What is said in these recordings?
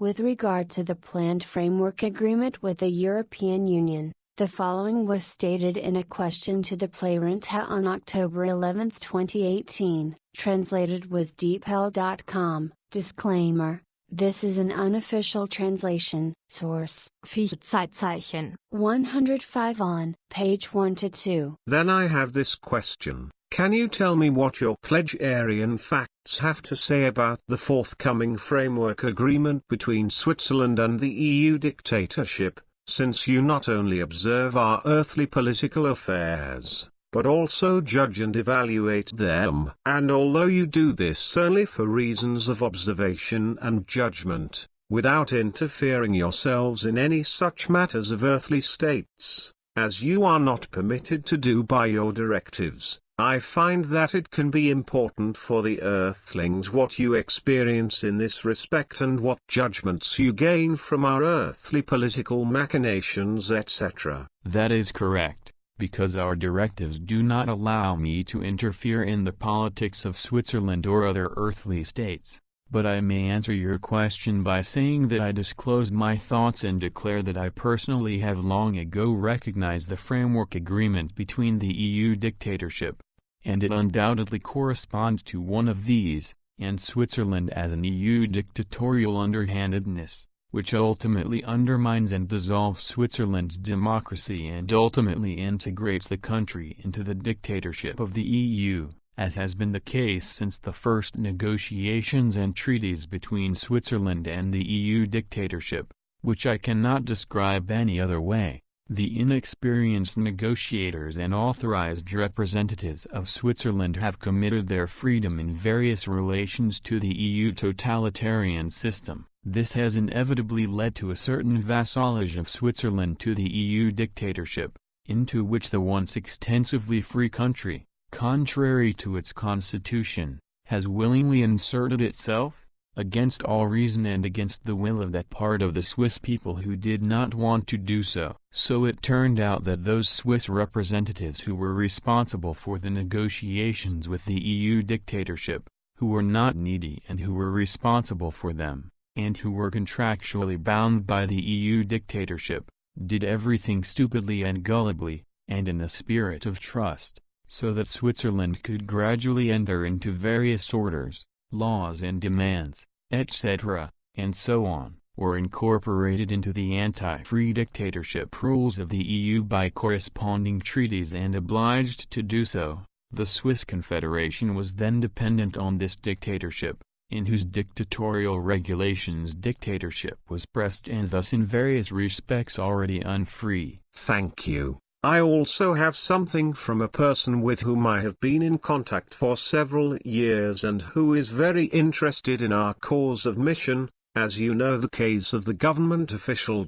With regard to the planned framework agreement with the European Union, the following was stated in a question to the Plejaren Ptaah on October 11, 2018, translated with deepl.com. Disclaimer: this is an unofficial translation. Source: Zeitzeichen 105 on page 1 to 2. Then I have this question. Can you tell me what your plejarian facts have to say about the forthcoming framework agreement between Switzerland and the EU dictatorship, since you not only observe our earthly political affairs, but also judge and evaluate them? And although you do this only for reasons of observation and judgment, without interfering yourselves in any such matters of earthly states, as you are not permitted to do by your directives, I find that it can be important for the earthlings what you experience in this respect and what judgments you gain from our earthly political machinations, etc. That is correct, because our directives do not allow me to interfere in the politics of Switzerland or other earthly states. But I may answer your question by saying that I disclose my thoughts and declare that I personally have long ago recognized the framework agreement between the EU dictatorship, and it undoubtedly corresponds to one of these, and Switzerland as an EU dictatorial underhandedness, which ultimately undermines and dissolves Switzerland's democracy and ultimately integrates the country into the dictatorship of the EU, as has been the case since the first negotiations and treaties between Switzerland and the EU dictatorship, which I cannot describe any other way. The inexperienced negotiators and authorized representatives of Switzerland have committed their freedom in various relations to the EU totalitarian system. This has inevitably led to a certain vassalage of Switzerland to the EU dictatorship, into which the once extensively free country, contrary to its constitution, has willingly inserted itself, against all reason and against the will of that part of the Swiss people who did not want to do so. So it turned out that those Swiss representatives who were responsible for the negotiations with the EU dictatorship, who were not needy and who were responsible for them, and who were contractually bound by the EU dictatorship, did everything stupidly and gullibly, and in a spirit of trust, so that Switzerland could gradually enter into various orders, laws and demands, etc., and so on, were incorporated into the anti-free dictatorship rules of the EU by corresponding treaties and obliged to do so. The Swiss Confederation was then dependent on this dictatorship, in whose dictatorial regulations dictatorship was pressed and thus in various respects already unfree. Thank you. I also have something from a person with whom I have been in contact for several years and who is very interested in our cause of mission. As you know, the case of the government official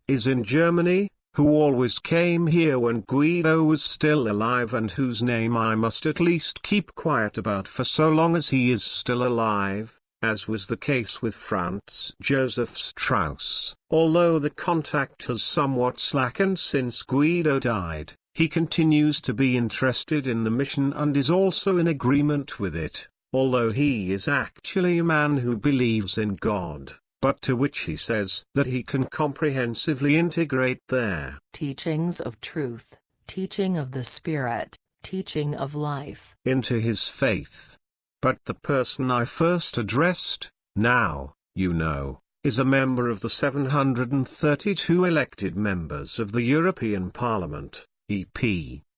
is in Germany, who always came here when Guido was still alive and whose name I must at least keep quiet about for so long as he is still alive, as was the case with Franz Joseph Strauss. Although the contact has somewhat slackened since Guido died, he continues to be interested in the mission and is also in agreement with it, although he is actually a man who believes in God, but to which he says that he can comprehensively integrate their teachings of truth, teaching of the Spirit, teaching of life into his faith. But the person I first addressed, now, you know, is a member of the 732 elected members of the European Parliament, EP,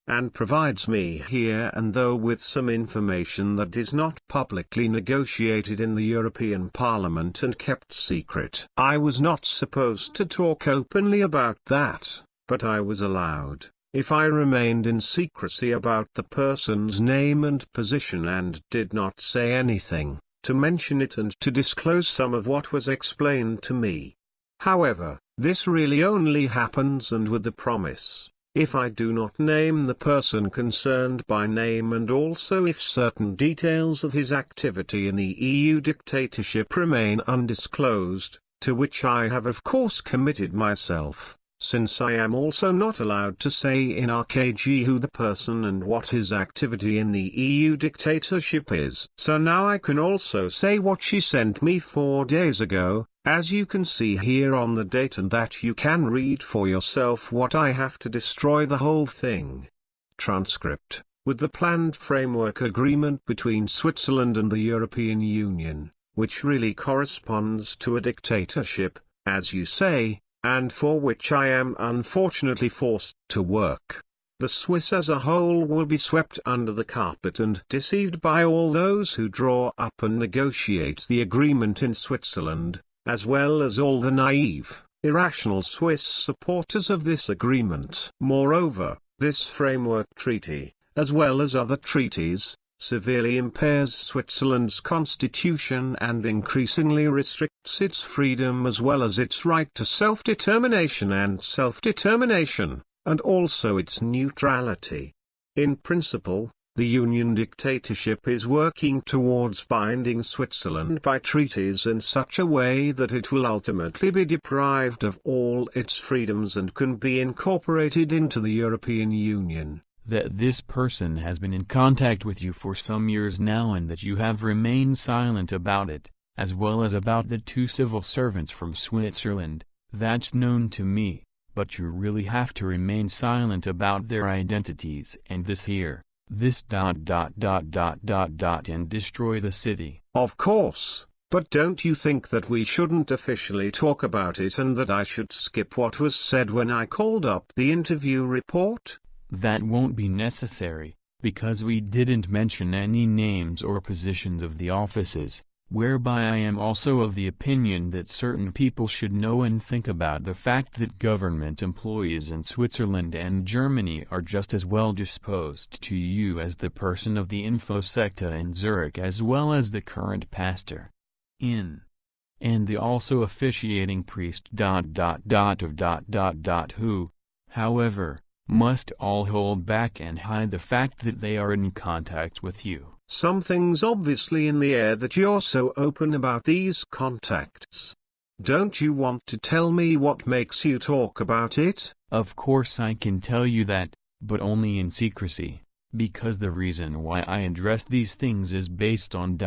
and provides me here and there with some information that is not publicly negotiated in the European Parliament and kept secret. I was not supposed to talk openly about that, but I was allowed, if I remained in secrecy about the person's name and position and did not say anything, to mention it and to disclose some of what was explained to me. However, this really only happens and with the promise, if I do not name the person concerned by name and also if certain details of his activity in the EU dictatorship remain undisclosed, to which I have of course committed myself. since I am also not allowed to say in RKG who the person and what his activity in the EU dictatorship is. So now I can also say what she sent me 4 days ago, as you can see here on the date, and that you can read for yourself what I have to destroy the whole thing. Transcript: with the planned framework agreement between Switzerland and the European Union, which really corresponds to a dictatorship, as you say, and for which I am unfortunately forced to work. The Swiss as a whole will be swept under the carpet and deceived by all those who draw up and negotiate the agreement in Switzerland, as well as all the naive, irrational Swiss supporters of this agreement. Moreover, this framework treaty, as well as other treaties, severely impairs Switzerland's constitution and increasingly restricts its freedom as well as its right to self-determination and also its neutrality. In principle, the Union dictatorship is working towards binding Switzerland by treaties in such a way that it will ultimately be deprived of all its freedoms and can be incorporated into the European Union. That this person has been in contact with you for some years now and that you have remained silent about it, as well as about the 2 civil servants from Switzerland, that's known to me, but you really have to remain silent about their identities and this and destroy the city. Of course, but don't you think that we shouldn't officially talk about it and that I should skip what was said when I called up the interview report? That won't be necessary, because we didn't mention any names or positions of the offices, whereby I am also of the opinion that certain people should know and think about the fact that government employees in Switzerland and Germany are just as well disposed to you as the person of the Infosecta in Zurich as well as the current pastor in and the also officiating priest who, however, must all hold back and hide the fact that they are in contact with you. Something's obviously in the air that you're so open about these contacts. Don't you want to tell me what makes you talk about it? Of course I can tell you that, but only in secrecy, because the reason why I address these things is based on ...